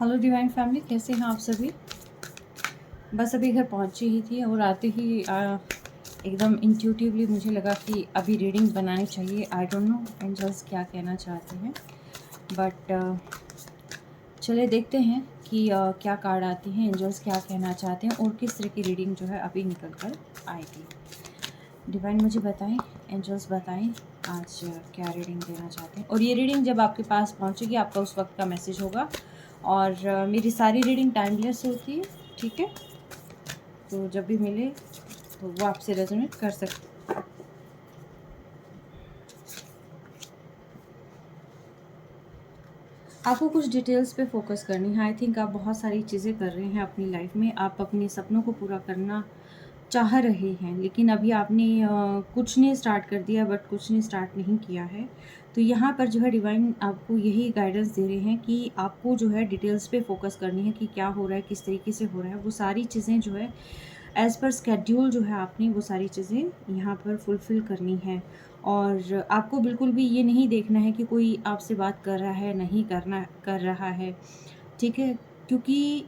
Hello divine family, कैसे हैं आप सभी। बस अभी घर पहुंची ही थी और आते ही एकदम इंट्यूटिवली मुझे लगा कि अभी रीडिंग बनानी चाहिए। आई डोंट नो एंजल्स क्या कहना चाहते हैं, बट चले देखते हैं कि क्या कार्ड आती हैं, एंजल्स क्या कहना चाहते हैं और किस तरह की रीडिंग जो है अभी निकल कर आएगी। डिवाइन मुझे बताएं, एंजल्स बताएं आज क्या रीडिंग देना चाहते हैं। और ये रीडिंग जब आपके पास पहुंचेगी आपका उस वक्त का मैसेज होगा। और मेरी सारी रीडिंग टाइमलेस होती है, ठीक है। तो जब भी मिले तो वो आपसे रेजोनेट कर सकते। आपको कुछ डिटेल्स पे फोकस करनी है। आई थिंक आप बहुत सारी चीज़ें कर रहे हैं अपनी लाइफ में। आप अपने सपनों को पूरा करना चाह रहे हैं, लेकिन अभी आपने कुछ ने स्टार्ट कर दिया बट कुछ ने स्टार्ट नहीं किया है। तो यहाँ पर जो है डिवाइन आपको यही गाइडेंस दे रहे हैं कि आपको जो है डिटेल्स पे फोकस करनी है कि क्या हो रहा है, किस तरीके से हो रहा है। वो सारी चीज़ें जो है एज़ पर स्केड्यूल जो है आपने वो सारी चीज़ें यहाँ पर फुलफ़िल करनी है। और आपको बिल्कुल भी ये नहीं देखना है कि कोई आपसे बात कर रहा है, नहीं कर रहा है, ठीक है। क्योंकि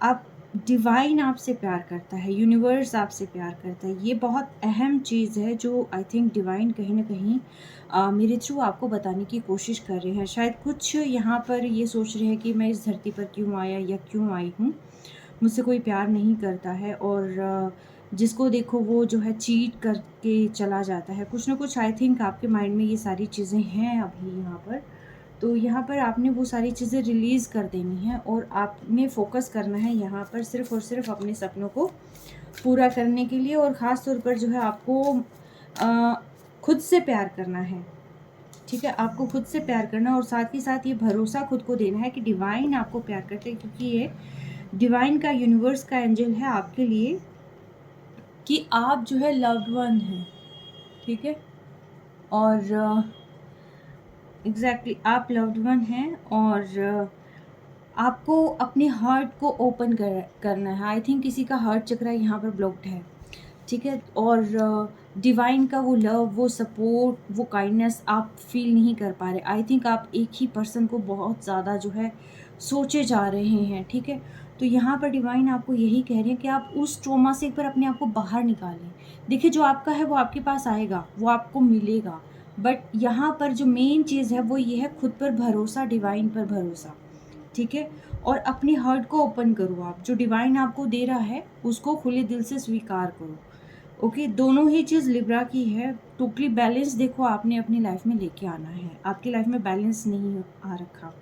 आप डिवाइन आपसे प्यार करता है, यूनिवर्स आपसे प्यार करता है। ये बहुत अहम चीज़ है जो आई थिंक डिवाइन कहीं न कहीं मेरे थ्रू आपको बताने की कोशिश कर रहे हैं। शायद कुछ यहाँ पर ये सोच रहे हैं कि मैं इस धरती पर क्यों आया या क्यों आई हूँ, मुझसे कोई प्यार नहीं करता है और जिसको देखो वो जो है चीट करके चला जाता है। कुछ ना कुछ आई थिंक आपके माइंड में ये सारी चीज़ें हैं अभी यहाँ पर। तो यहाँ पर आपने वो सारी चीज़ें रिलीज़ कर देनी है और आपने फ़ोकस करना है यहाँ पर सिर्फ़ और सिर्फ अपने सपनों को पूरा करने के लिए। और ख़ास तौर पर जो है आपको खुद से प्यार करना है, ठीक है। आपको खुद से प्यार करना और साथ ही साथ ये भरोसा खुद को देना है कि डिवाइन आपको प्यार करते हैं, क्योंकि ये डिवाइन का, यूनिवर्स का एंजल है आपके लिए कि आप जो है लव्ड वन हैं, ठीक है। और एग्जैक्टली आप लव्ड वन हैं और आपको अपने हार्ट को ओपन करना है। आई थिंक किसी का हार्ट चक्रा यहाँ पर ब्लॉक्ड है, ठीक है। और डिवाइन का वो लव, वो सपोर्ट, वो काइंडनेस आप फील नहीं कर पा रहे। आई थिंक आप एक ही पर्सन को बहुत ज़्यादा जो है सोचे जा रहे हैं, ठीक है। तो यहाँ पर डिवाइन आपको यही कह रहे हैं कि आप उस ट्रॉमा से एक बार अपने आप को बाहर निकालें। देखिए, जो आपका है वो आपके पास आएगा, वो आपको मिलेगा। बट यहाँ पर जो मेन चीज़ है वो ये है खुद पर भरोसा, डिवाइन पर भरोसा, ठीक है। और अपने हार्ट को ओपन करो। आप जो डिवाइन आपको दे रहा है उसको खुले दिल से स्वीकार करो। ओके, दोनों ही चीज़ लिब्रा की है। टोटली बैलेंस देखो आपने अपनी लाइफ में लेके आना है। आपकी लाइफ में बैलेंस नहीं आ रखा।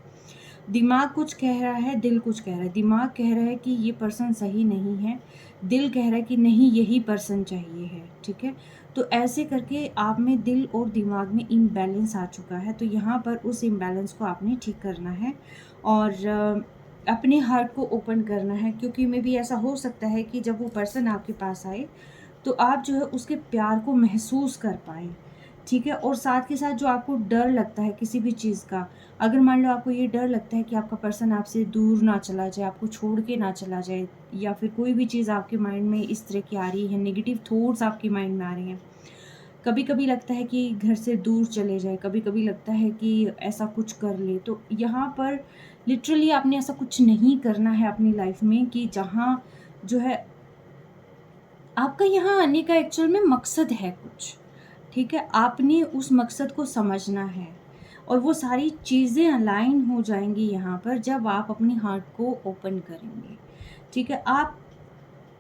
दिमाग कुछ कह रहा है, दिल कुछ कह रहा है। दिमाग कह रहा है कि ये पर्सन सही नहीं है, दिल कह रहा है कि नहीं यही पर्सन चाहिए है, ठीक है। तो ऐसे करके आप में दिल और दिमाग में इम्बैलेंस आ चुका है। तो यहाँ पर उस इम्बैलेंस को आपने ठीक करना है और अपने हार्ट को ओपन करना है। क्योंकि मे भी ऐसा हो सकता है कि जब वो पर्सन आपके पास आए तो आप जो है उसके प्यार को महसूस कर पाएँ, ठीक है। और साथ के साथ जो आपको डर लगता है किसी भी चीज़ का, अगर मान लो आपको ये डर लगता है कि आपका पर्सन आपसे दूर ना चला जाए, आपको छोड़ के ना चला जाए, या फिर कोई भी चीज़ आपके माइंड में इस तरह की आ रही है, नेगेटिव थॉट्स आपके माइंड में आ रही हैं। कभी-कभी लगता है कि घर से दूर चले जाए, कभी-कभी लगता है कि ऐसा कुछ कर ले। तो यहाँ पर लिटरली आपने ऐसा कुछ नहीं करना है अपनी लाइफ में कि जहाँ जो है आपका यहाँ आने का एक्चुअल में मकसद है कुछ, ठीक है। आपने उस मकसद को समझना है और वो सारी चीज़ें अलाइन हो जाएँगी यहाँ पर जब आप अपनी हार्ट को ओपन करेंगे, ठीक है। आप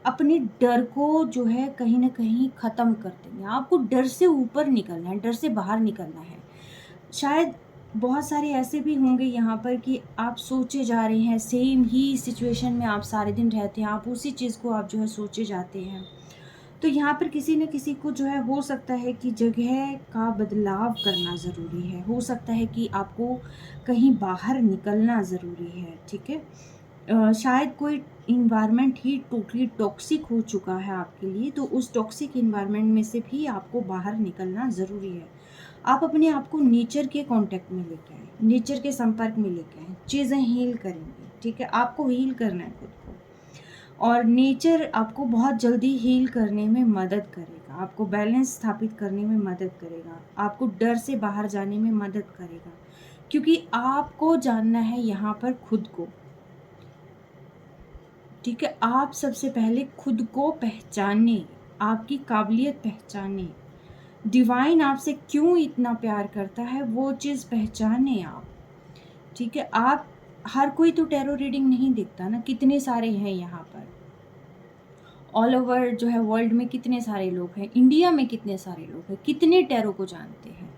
अपने डर को जो है कहीं न कहीं ख़त्म कर देंगे। आपको डर से ऊपर निकलना है, डर से बाहर निकलना है। शायद बहुत सारे ऐसे भी होंगे यहाँ पर कि आप सोचे जा रहे हैं, सेम ही सिचुएशन में आप सारे दिन रहते हैं, आप उसी चीज़ को आप जो है सोचे जाते हैं। तो यहाँ पर किसी न किसी को जो है हो सकता है कि जगह का बदलाव करना ज़रूरी है। हो सकता है कि आपको कहीं बाहर निकलना ज़रूरी है, ठीक है। शायद कोई इन्वायरमेंट ही टोटली टॉक्सिक हो चुका है आपके लिए, तो उस टॉक्सिक इन्वायरमेंट में से भी आपको बाहर निकलना ज़रूरी है। आप अपने आप को नेचर के कॉन्टैक्ट में लेके आएँ, नेचर के संपर्क में लेके आएँ, चीज़ें हील करेंगी, ठीक है। आपको हील करना है खुद को और नेचर आपको बहुत जल्दी हील करने में मदद करेगा, आपको बैलेंस स्थापित करने में मदद करेगा, आपको डर से बाहर जाने में मदद करेगा। क्योंकि आपको जानना है यहाँ पर खुद को, ठीक है। आप सबसे पहले खुद को पहचाने, आपकी काबिलियत पहचाने, डिवाइन आपसे क्यों इतना प्यार करता है वो चीज़ पहचाने आप, ठीक है। आप, हर कोई तो टैरो रीडिंग नहीं देखता ना, कितने सारे हैं यहाँ पर, ऑल ओवर जो है वर्ल्ड में कितने सारे लोग हैं, इंडिया में कितने सारे लोग हैं, कितने टैरो को जानते हैं,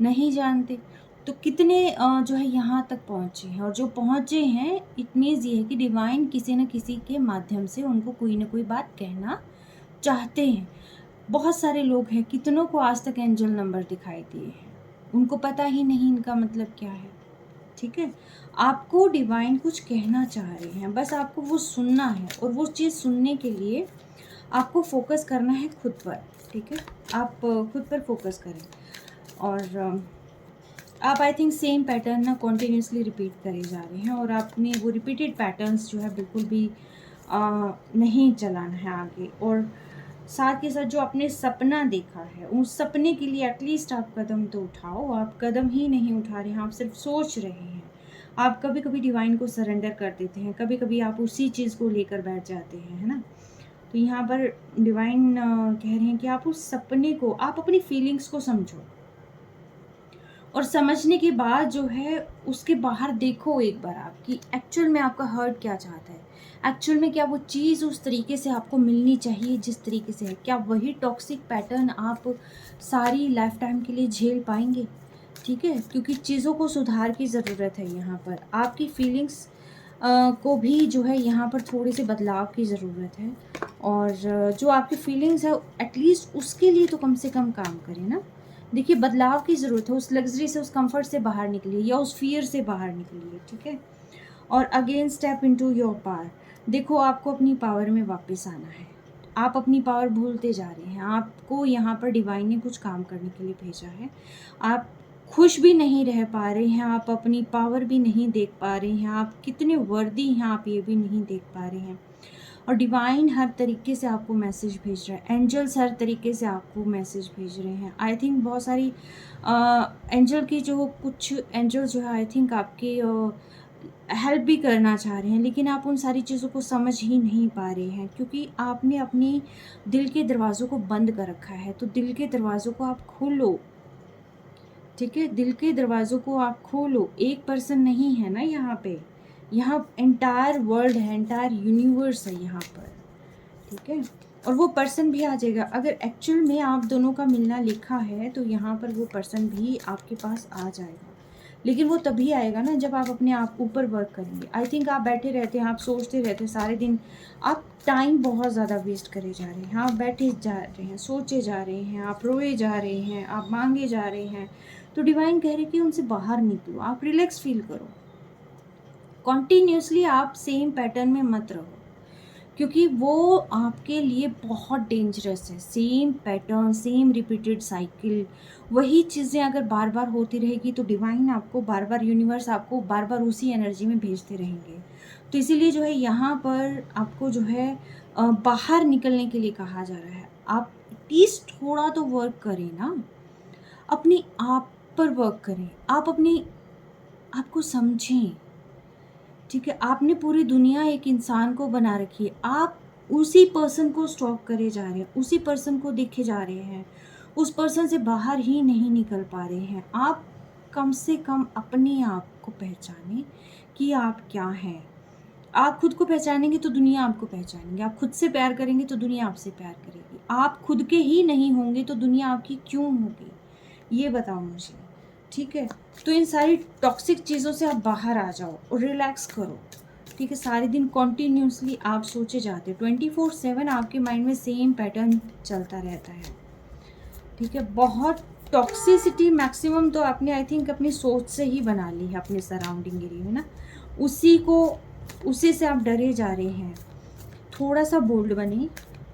नहीं जानते। तो कितने जो है यहाँ तक पहुँचे हैं, और जो पहुँचे हैं इट मीन्स ये है कि डिवाइन किसी न किसी के माध्यम से उनको कोई ना कोई बात कहना चाहते हैं। बहुत सारे लोग हैं, कितनों को आज तक एंजल नंबर दिखाई दिए हैं, उनको पता ही नहीं इनका मतलब क्या है, ठीक है। आपको डिवाइन कुछ कहना चाह रहे हैं, बस आपको वो सुनना है, और वो चीज़ सुनने के लिए आपको फोकस करना है खुद पर, ठीक है। आप खुद पर फोकस करें, और आप आई थिंक सेम पैटर्न ना कॉन्टीन्यूसली रिपीट करे जा रहे हैं, और आपने वो रिपीटेड पैटर्न्स जो है बिल्कुल भी नहीं चलाना है आगे। और साथ के साथ जो आपने सपना देखा है, उस सपने के लिए एटलीस्ट आप कदम तो उठाओ। आप कदम ही नहीं उठा रहे हैं, आप सिर्फ सोच रहे हैं। आप कभी कभी डिवाइन को सरेंडर कर देते हैं, कभी कभी आप उसी चीज़ को लेकर बैठ जाते हैं, है ना। तो यहाँ पर डिवाइन कह रहे हैं कि आप उस सपने को, आप अपनी फीलिंग्स को समझो, और समझने के बाद जो है उसके बाहर देखो एक बार आप कि एक्चुअल में आपका हर्ट क्या चाहता है, एक्चुअल में क्या वो चीज़ उस तरीके से आपको मिलनी चाहिए जिस तरीके से है, क्या वही टॉक्सिक पैटर्न आप सारी लाइफ टाइम के लिए झेल पाएंगे, ठीक है। क्योंकि चीज़ों को सुधार की ज़रूरत है यहाँ पर, आपकी फीलिंग्स को भी जो है यहाँ पर थोड़े से बदलाव की ज़रूरत है। और जो आपकी फीलिंग्स है एटलीस्ट उसके लिए तो कम से कम काम करें ना। देखिए, बदलाव की ज़रूरत है, उस लग्जरी से, उस कंफर्ट से बाहर निकलिए, या उस फियर से बाहर निकलिए, ठीक है। और again step into your power. देखो, आपको अपनी पावर में वापस आना है, आप अपनी पावर भूलते जा रहे हैं। आपको यहाँ पर डिवाइन ने कुछ काम करने के लिए भेजा है, आप खुश भी नहीं रह पा रहे हैं, आप अपनी पावर भी नहीं देख पा रहे हैं, आप कितने वर्दी हैं आप ये भी नहीं देख पा रहे हैं। और डिवाइन हर तरीके से आपको मैसेज भेज रहा है, एंजल्स हर तरीके से आपको मैसेज भेज रहे हैं। आई थिंक बहुत सारी एंजल की जो, कुछ एंजल जो है आई थिंक आपके हेल्प भी करना चाह रहे हैं, लेकिन आप उन सारी चीज़ों को समझ ही नहीं पा रहे हैं, क्योंकि आपने अपनी दिल के दरवाज़ों को बंद कर रखा है। तो दिल के दरवाज़ों को आप खोलो, ठीक है, दिल के दरवाज़ों को आप खोलो। एक पर्सन नहीं है ना यहाँ पे, यहाँ एंटायर वर्ल्ड है, एंटायर यूनिवर्स है यहाँ पर, ठीक है। और वो पर्सन भी आ जाएगा, अगर एक्चुअल में आप दोनों का मिलना लिखा है तो यहाँ पर वो पर्सन भी आपके पास आ जाएगा। लेकिन वो तभी आएगा ना जब आप अपने आप ऊपर वर्क करेंगे। आई थिंक आप बैठे रहते हैं, आप सोचते रहते हैं सारे दिन, आप टाइम बहुत ज़्यादा वेस्ट करे जा रहे हैं, आप बैठे जा रहे हैं, सोचे जा रहे हैं, आप रोए जा रहे हैं, आप मांगे जा रहे हैं। तो डिवाइन कह रहे कि उनसे बाहर निकलो, आप रिलैक्स फील करो। कॉन्टीन्यूसली आप सेम पैटर्न में मत रहो, क्योंकि वो आपके लिए बहुत डेंजरस है। Same pattern, same repeated cycle, वही चीज़ें अगर बार बार होती रहेगी तो डिवाइन आपको बार बार, यूनिवर्स आपको बार बार उसी एनर्जी में भेजते रहेंगे। तो इसीलिए जो है यहाँ पर आपको जो है बाहर निकलने के लिए कहा जा रहा है। आप एटलीस्ट थोड़ा तो वर्क करें ना, अपने आप पर वर्क करें, आप अपनी आपको समझें, ठीक है। आपने पूरी दुनिया एक इंसान को बना रखी है, आप उसी पर्सन को स्टॉक करे जा रहे हैं, उसी पर्सन को देखे जा रहे हैं, उस पर्सन से बाहर ही नहीं निकल पा रहे हैं। आप कम से कम अपने आप को पहचानें कि आप क्या हैं। आप खुद को पहचानेंगे तो दुनिया आपको पहचानेंगे, आप खुद से प्यार करेंगे तो दुनिया आपसे प्यार करेगी। आप खुद के ही नहीं होंगे तो दुनिया आपकी क्यों होगी, ये बताओ मुझे, ठीक है। तो इन सारी टॉक्सिक चीज़ों से आप बाहर आ जाओ और रिलैक्स करो, ठीक है। सारे दिन कॉन्टीन्यूसली आप सोचे जाते हो, 24/7 आपके माइंड में सेम पैटर्न चलता रहता है, ठीक है। बहुत टॉक्सिसिटी मैक्सिमम तो आपने आई थिंक अपनी सोच से ही बना ली है, अपने सराउंडिंग एरिया में ना, उसी से आप डरे जा रहे हैं। थोड़ा सा बोल्ड बने,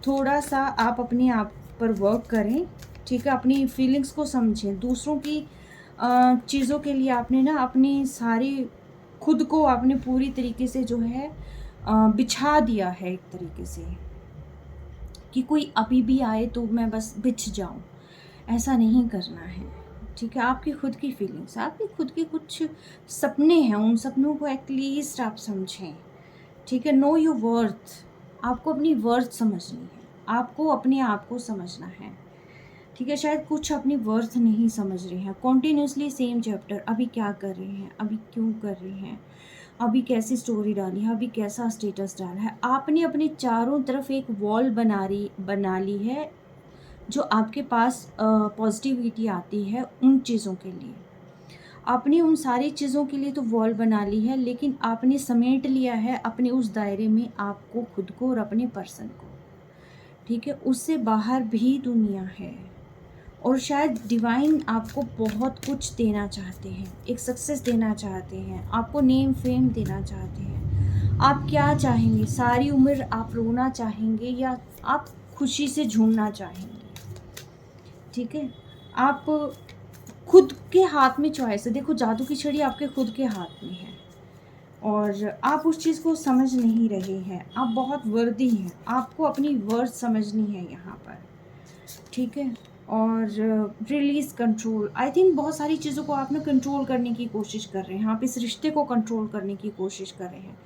थोड़ा सा आप अपने आप पर वर्क करें, ठीक है। अपनी फीलिंग्स को समझें, दूसरों की चीज़ों के लिए आपने ना अपनी सारी, खुद को आपने पूरी तरीके से जो है बिछा दिया है, एक तरीके से कि कोई अभी भी आए तो मैं बस बिछ जाऊं, ऐसा नहीं करना है, ठीक है? आपकी खुद की फीलिंग्स, आपके खुद के कुछ सपने हैं, उन सपनों को एटलीस्ट आप समझें, ठीक है? नो योर वर्थ, आपको अपनी वर्थ समझनी है, आपको अपने आप को समझना है, ठीक है? शायद कुछ अपनी वर्थ नहीं समझ रहे हैं, कॉन्टिन्यूसली सेम चैप्टर, अभी क्या कर रहे हैं, अभी क्यों कर रहे हैं, अभी कैसी स्टोरी डाली है, अभी कैसा स्टेटस डाला है। आपने अपने चारों तरफ एक वॉल बना ली है, जो आपके पास पॉजिटिविटी आती है उन चीज़ों के लिए। आपने उन सारी चीज़ों के लिए तो वॉल बना ली है, लेकिन आपने समेट लिया है अपने उस दायरे में आपको, खुद को और अपने पर्सन को, ठीक है? उससे बाहर भी दुनिया है, और शायद डिवाइन आपको बहुत कुछ देना चाहते हैं, एक सक्सेस देना चाहते हैं, आपको नेम फेम देना चाहते हैं। आप क्या चाहेंगे? सारी उम्र आप रोना चाहेंगे या आप खुशी से झूमना चाहेंगे? ठीक है? आप खुद के हाथ में चॉइस है। देखो, जादू की छड़ी आपके खुद के हाथ में है, और आप उस चीज़ को समझ नहीं रहे हैं। आप बहुत वर्दी हैं, आपको अपनी वर्थ समझनी है यहाँ पर, ठीक है? और रिलीज़ कंट्रोल, आई थिंक बहुत सारी चीज़ों को आप ना कंट्रोल करने की कोशिश कर रहे हैं। आप इस रिश्ते को कंट्रोल करने की कोशिश कर रहे हैं,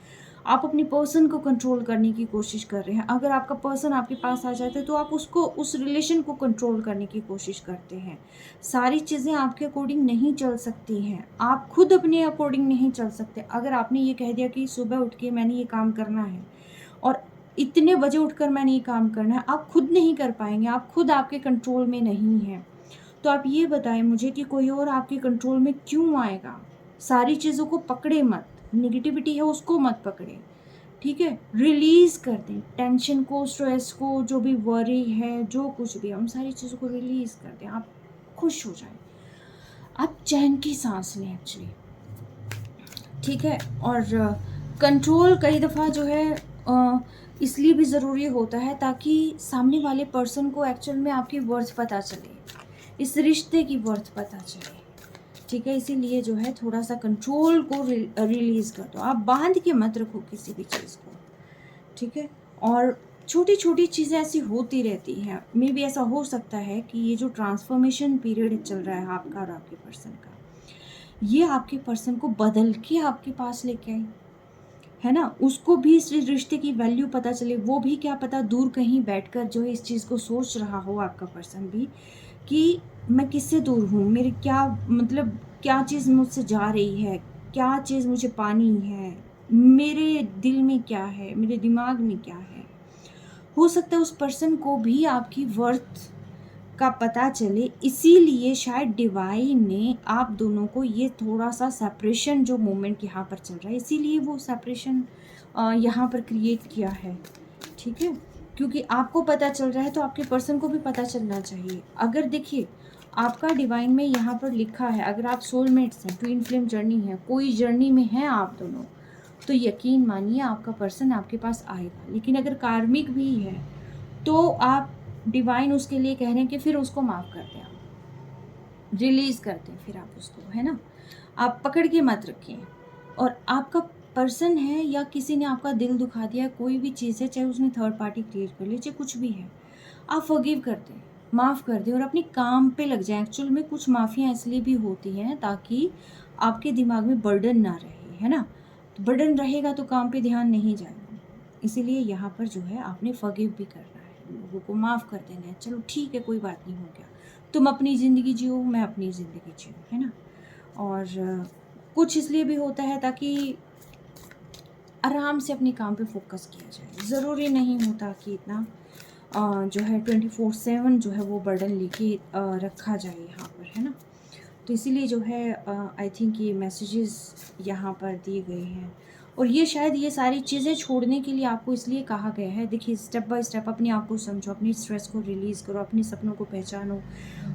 आप अपने पर्सन को कंट्रोल करने की कोशिश कर रहे हैं। अगर आपका पर्सन आपके पास आ जाता है तो आप उसको, उस रिलेशन को कंट्रोल करने की कोशिश करते हैं। सारी चीज़ें आपके अकॉर्डिंग नहीं चल सकती हैं, आप खुद अपने अकॉर्डिंग नहीं चल सकते। अगर आपने ये कह दिया कि सुबह उठ के मैंने ये काम करना है और इतने बजे उठकर मैंने ये काम करना है, आप खुद नहीं कर पाएंगे, आप खुद आपके कंट्रोल में नहीं हैं। तो आप ये बताएं मुझे कि कोई और आपके कंट्रोल में क्यों आएगा? सारी चीज़ों को पकड़े मत, नेगेटिविटी है उसको मत पकड़े, ठीक है? रिलीज़ कर दें टेंशन को, स्ट्रेस को, जो भी वरी है, जो कुछ भी है, उन सारी चीज़ों को रिलीज़ कर दें। आप खुश हो जाएं, आप चैन की सांस लें एक्चुअली, ठीक है? और कंट्रोल कई दफ़ा जो है इसलिए भी ज़रूरी होता है ताकि सामने वाले पर्सन को एक्चुअल में आपकी वर्थ पता चले, इस रिश्ते की वर्थ पता चले, ठीक है? इसीलिए जो है थोड़ा सा कंट्रोल को रिलीज़ कर दो, आप बांध के मत रखो किसी भी चीज़ को, ठीक है? और छोटी छोटी चीज़ें ऐसी होती रहती हैं, मे बी ऐसा हो सकता है कि ये जो ट्रांसफॉर्मेशन पीरियड चल रहा है आपका और आपके पर्सन का, ये आपके पर्सन को बदल के आपके पास लेके आए, है ना? उसको भी इस रिश्ते की वैल्यू पता चले, वो भी क्या पता दूर कहीं बैठकर जो है इस चीज़ को सोच रहा हो, आपका पर्सन भी, कि मैं किससे दूर हूँ, मेरे क्या मतलब, क्या चीज़ मुझसे जा रही है, क्या चीज़ मुझे पानी है, मेरे दिल में क्या है, मेरे दिमाग में क्या है। हो सकता है उस पर्सन को भी आपकी वर्थ का पता चले, इसीलिए शायद डिवाइन ने आप दोनों को ये थोड़ा-सा सेपरेशन, जो मोमेंट यहाँ पर चल रहा है, इसीलिए वो सेपरेशन यहाँ पर क्रिएट किया है, ठीक है? क्योंकि आपको पता चल रहा है तो आपके पर्सन को भी पता चलना चाहिए। अगर देखिए, आपका डिवाइन में यहाँ पर लिखा है, अगर आप सोलमेट्स हैं, ट्विन फ्लेम जर्नी है, कोई जर्नी में हैं आप दोनों, तो यकीन मानिए आपका पर्सन आपके पास आएगा। लेकिन अगर कार्मिक भी है, तो आप, डिवाइन उसके लिए कह रहे हैं कि फिर उसको माफ़ कर दें, आप रिलीज़ कर दें, फिर आप उसको, है ना? आप पकड़ के मत रखें। और आपका पर्सन है या किसी ने आपका दिल दुखा दिया, कोई भी चीज़ है, चाहे उसने थर्ड पार्टी क्रिएट कर ली, चाहे कुछ भी है, आप फॉरगिव कर दें, माफ़ कर दें और अपने काम पे लग जाएँ। एक्चुअल में कुछ माफ़ियाँ इसलिए भी होती हैं ताकि आपके दिमाग में बर्डन ना रहे, है ना? तो बर्डन रहेगा तो काम पे ध्यान नहीं जाएगा। इसीलिए यहाँ पर जो है आपने फॉरगिव भी करना है, लोगों को माफ़ कर देना है। चलो ठीक है, कोई बात नहीं, हो गया। तुम अपनी ज़िंदगी जियो, मैं अपनी ज़िंदगी जीऊँ, है ना? और कुछ इसलिए भी होता है ताकि आराम से अपने काम पे फोकस किया जाए। ज़रूरी नहीं होता कि इतना जो है 24/7 जो है वो बर्डन लेके रखा जाए यहाँ पर, है ना? तो इसीलिए जो है आई थिंक ये मैसेजेस यहाँ पर दिए गए हैं, और ये शायद ये सारी चीज़ें छोड़ने के लिए आपको इसलिए कहा गया है। देखिए, स्टेप बाय स्टेप अपने आप को समझो, अपनी स्ट्रेस को रिलीज़ करो, अपने सपनों को पहचानो,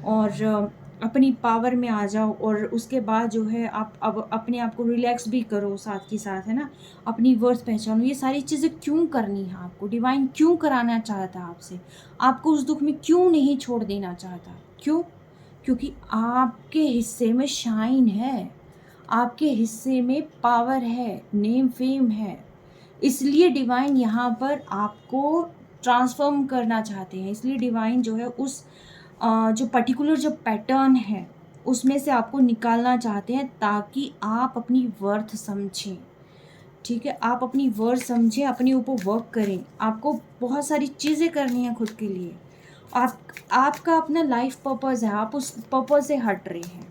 और अपनी पावर में आ जाओ, और उसके बाद जो है आप अब अपने आप को रिलैक्स भी करो साथ के साथ, है ना? अपनी वर्थ पहचानो। ये सारी चीज़ें क्यों करनी है आपको? डिवाइन क्यों कराना चाहता है आपसे? आपको उस दुःख में क्यों नहीं छोड़ देना चाहता? क्यों? क्योंकि आपके हिस्से में शाइन है, आपके हिस्से में पावर है, नेम फेम है। इसलिए डिवाइन यहाँ पर आपको ट्रांसफ़ॉर्म करना चाहते हैं। इसलिए डिवाइन जो है उस जो पर्टिकुलर जो पैटर्न है, उसमें से आपको निकालना चाहते हैं ताकि आप अपनी वर्थ समझें। ठीक है, आप अपनी वर्थ समझें, अपने ऊपर वर्क करें। आपको बहुत सारी चीज़ें करनी है खुद के लिए। आपका अपना लाइफ पर्पस है, आप उस पर्पस से हट रहे हैं।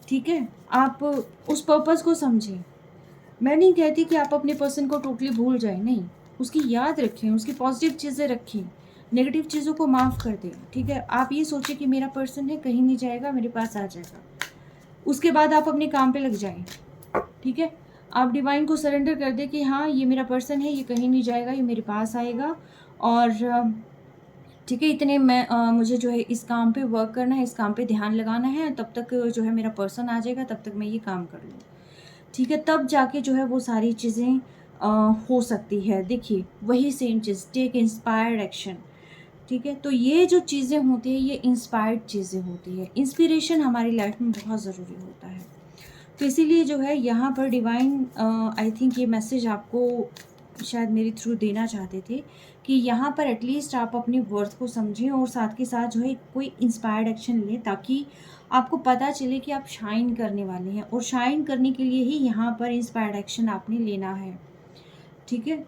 ठीक है, आप उस पर्पस को समझें। मैं नहीं कहती कि आप अपने पर्सन को टोटली भूल जाएं, नहीं, उसकी याद रखें, उसकी पॉजिटिव चीज़ें रखें, नेगेटिव चीज़ों को माफ़ कर दें। ठीक है, आप ये सोचें कि मेरा पर्सन है, कहीं नहीं जाएगा, मेरे पास आ जाएगा। उसके बाद आप अपने काम पे लग जाएं। ठीक है, आप डिवाइन को सरेंडर कर दें कि हाँ, ये मेरा पर्सन है, ये कहीं नहीं जाएगा, ये मेरे पास आएगा। और ठीक है, इतने मुझे जो है इस काम पे वर्क करना है, इस काम पे ध्यान लगाना है, तब तक जो है मेरा पर्सन आ जाएगा, तब तक मैं ये काम कर लूँ। ठीक है, तब जाके जो है वो सारी चीज़ें हो सकती है। देखिए, वही सेम चीज़, टेक इंस्पायर्ड एक्शन। ठीक है, तो ये जो चीज़ें होती हैं, ये इंस्पायर्ड चीज़ें होती है। इंस्पिरेशन हमारी लाइफ में बहुत ज़रूरी होता है। तो इसीलिए जो है यहाँ पर डिवाइन आई थिंक ये मैसेज आपको शायद मेरे थ्रू देना चाहते थे कि यहाँ पर एटलीस्ट आप अपनी वर्थ को समझें और साथ के साथ जो है कोई इंस्पायर्ड एक्शन लें, ताकि आपको पता चले कि आप शाइन करने वाले हैं। और शाइन करने के लिए ही यहाँ पर इंस्पायर्ड एक्शन आपने लेना है। ठीक है,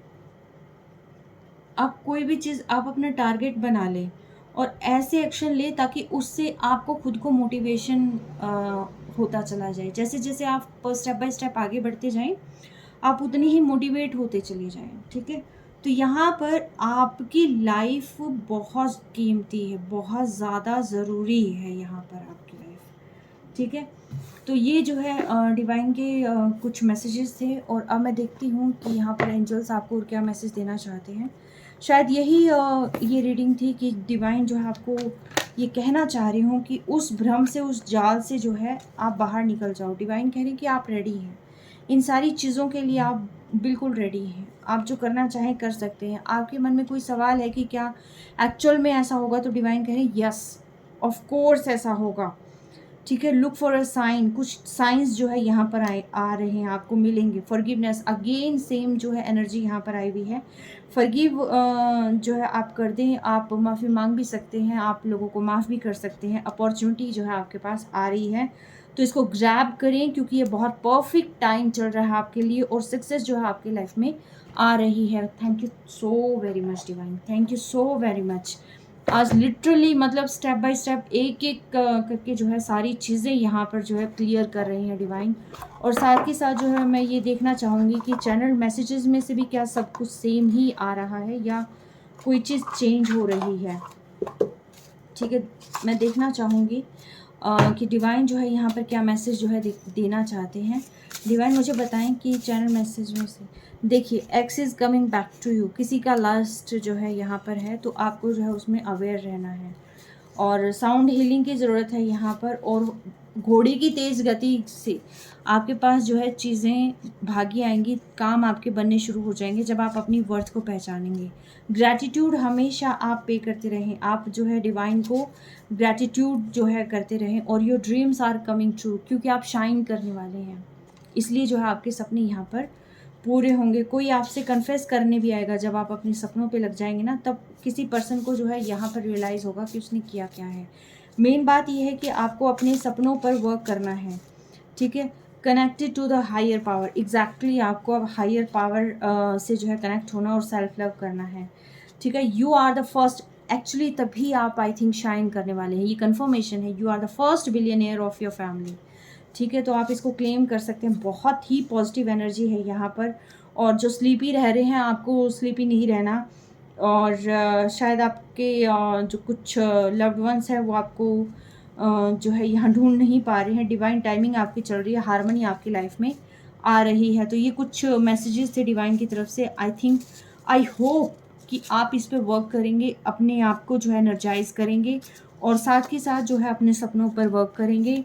आप कोई भी चीज़, आप अपना टारगेट बना लें और ऐसे एक्शन लें ताकि उससे आपको खुद को मोटिवेशन होता चला जाए। जैसे जैसे आप स्टेप बाय स्टेप आगे बढ़ते जाएं, आप उतनी ही मोटिवेट होते चले जाएं। ठीक है, तो यहाँ पर आपकी लाइफ बहुत कीमती है, बहुत ज़्यादा ज़रूरी है यहाँ पर आपकी लाइफ। ठीक है, तो ये जो है डिवाइन के कुछ मैसेजेस थे। और अब मैं देखती हूँ कि यहाँ पर एंजल्स आपको और क्या मैसेज देना चाहते हैं। शायद यही ये रीडिंग थी कि डिवाइन जो है आपको ये कहना चाह रही हूँ कि उस भ्रम से, उस जाल से जो है आप बाहर निकल जाओ। डिवाइन कह रही है कि आप रेडी हैं, इन सारी चीज़ों के लिए आप बिल्कुल रेडी हैं। आप जो करना चाहें कर सकते हैं। आपके मन में कोई सवाल है कि क्या एक्चुअल में ऐसा होगा, तो डिवाइन कह रही है यस, ऑफ कोर्स ऐसा होगा। ठीक है, लुक फॉर अ साइन, कुछ साइंस जो है यहाँ पर आ रहे हैं, आपको मिलेंगे। फॉरगिवनेस, अगेन सेम जो है एनर्जी यहाँ पर आई हुई है। फॉरगिव जो है आप कर दें, आप माफ़ी मांग भी सकते हैं, आप लोगों को माफ़ भी कर सकते हैं। अपॉर्चुनिटी जो है आपके पास आ रही है, तो इसको ग्रैब करें, क्योंकि ये बहुत परफेक्ट टाइम चल रहा है आपके लिए और सक्सेस जो है आपकी लाइफ में आ रही है। Thank you so very much divine, thank you so very much. आज लिटरली मतलब स्टेप बाय स्टेप एक एक करके जो है सारी चीज़ें यहाँ पर जो है क्लियर कर रही हैं डिवाइन। और साथ के साथ जो है मैं ये देखना चाहूँगी कि चैनल मैसेजेस में से भी क्या सब कुछ सेम ही आ रहा है या कोई चीज़ चेंज हो रही है। ठीक है, मैं देखना चाहूँगी कि डिवाइन जो है यहाँ पर क्या मैसेज जो है देना चाहते हैं। डिवाइन मुझे बताएं कि चैनल मैसेज में से, देखिए, X is coming back to you, किसी का लास्ट जो है यहाँ पर है, तो आपको जो है उसमें अवेयर रहना है। और साउंड हीलिंग की ज़रूरत है यहाँ पर। और घोड़े की तेज़ गति से आपके पास जो है चीज़ें भागी आएंगी, काम आपके बनने शुरू हो जाएंगे जब आप अपनी वर्थ को पहचानेंगे। ग्रैटिट्यूड हमेशा आप पे करते रहें, आप जो है डिवाइन को ग्रैटिट्यूड जो है करते रहें। और your dreams are coming true, क्योंकि आप शाइन करने वाले हैं, इसलिए जो है आपके सपने यहाँ पर पूरे होंगे। कोई आपसे कन्फेस करने भी आएगा, जब आप अपने सपनों पे लग जाएंगे ना, तब किसी पर्सन को जो है यहाँ पर रियलाइज़ होगा कि उसने किया क्या है। मेन बात यह है कि आपको अपने सपनों पर वर्क करना है। ठीक है, connected to the higher power, exactly आपको अब हायर पावर से जो है कनेक्ट होना और सेल्फ लव करना है। ठीक है, you are the first, actually तभी आप आई थिंक शाइन करने वाले हैं, ये कन्फर्मेशन है। You are the first billionaire of your family. ठीक है, तो आप इसको क्लेम कर सकते हैं। बहुत ही पॉजिटिव एनर्जी है यहाँ पर। और जो स्लीपी रह रहे हैं, आपको स्लीपी नहीं रहना। और शायद आपके जो कुछ लव्ड वंस है वो आपको जो है यहाँ ढूंढ नहीं पा रहे हैं। डिवाइन टाइमिंग आपकी चल रही है, हारमनी आपकी लाइफ में आ रही है। तो ये कुछ मैसेजेस थे डिवाइन की तरफ से। आई थिंक, आई होप कि आप इस पर वर्क करेंगे, अपने आप को जो है एनर्जाइज करेंगे और साथ के साथ जो है अपने सपनों पर वर्क करेंगे।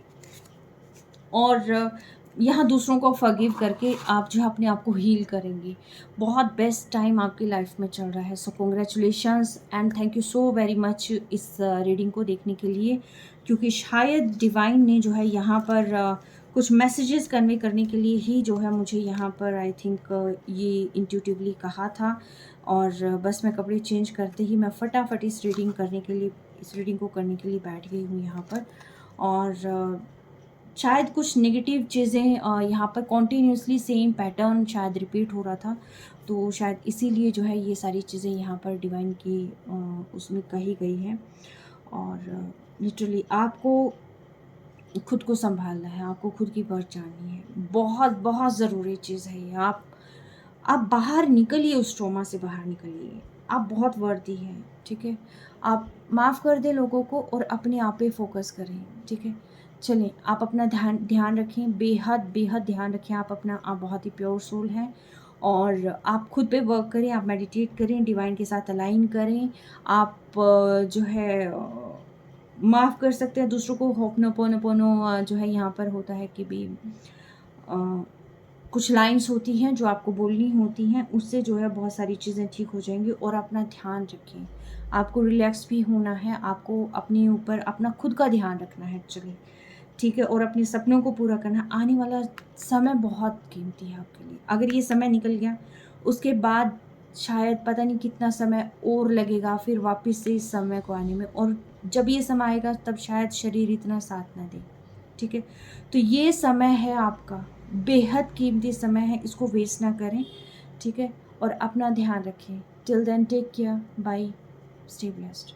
और यहाँ दूसरों को फॉरगिव करके आप जो है अपने आप को हील करेंगे। बहुत बेस्ट टाइम आपकी लाइफ में चल रहा है। सो congratulations and thank you so very much इस रीडिंग को देखने के लिए, क्योंकि शायद डिवाइन ने जो है यहाँ पर कुछ मैसेजेस कन्वे करने के लिए ही जो है मुझे यहाँ पर आई थिंक ये इंट्यूटिवली कहा था। और बस मैं कपड़े चेंज करते ही मैं फटाफट इस रीडिंग को करने के लिए बैठ गई हूँ यहाँ पर। और शायद कुछ नेगेटिव चीज़ें यहाँ पर कॉन्टिन्यूसली सेम पैटर्न शायद रिपीट हो रहा था, तो शायद इसीलिए जो है ये सारी चीज़ें यहाँ पर डिवाइन की उसमें कही गई हैं। और लिटरली आपको खुद को सँभालना है, आपको खुद की पहचाननी है। बहुत, बहुत ज़रूरी चीज़ है ये। आप बाहर निकलिए, उस ट्रॉमा से बाहर निकलिए। आप बहुत वर्दी हैं, ठीक है? आप माफ़ कर दें लोगों को और अपने आप पे फ़ोकस करें, ठीक है? चलें, आप अपना ध्यान ध्यान रखें, बेहद ध्यान रखें। आप बहुत ही प्योर सोल हैं और आप खुद पे वर्क करें, आप मेडिटेट करें, डिवाइन के साथ अलाइन करें। आप जो है माफ़ कर सकते हैं दूसरों को। होपनोपोनोपोनो जो है यहाँ पर होता है कि भी अ, कुछ लाइन्स होती हैं जो आपको बोलनी होती हैं, उससे जो है बहुत सारी चीज़ें ठीक हो जाएँगी। और अपना ध्यान रखें, आपको रिलैक्स भी होना है, आपको अपने ऊपर अपना खुद का ध्यान रखना है एक्चुअली, ठीक है? और अपने सपनों को पूरा करना है। आने वाला समय बहुत कीमती है आपके लिए। अगर ये समय निकल गया, उसके बाद शायद पता नहीं कितना समय और लगेगा फिर वापस से इस समय को आने में, और जब ये समय आएगा तब शायद शरीर इतना साथ ना दे, ठीक है? तो ये समय है आपका, बेहद कीमती समय है, इसको वेस्ट ना करें, ठीक है? और अपना ध्यान रखें। Till then take care, bye, stay blessed.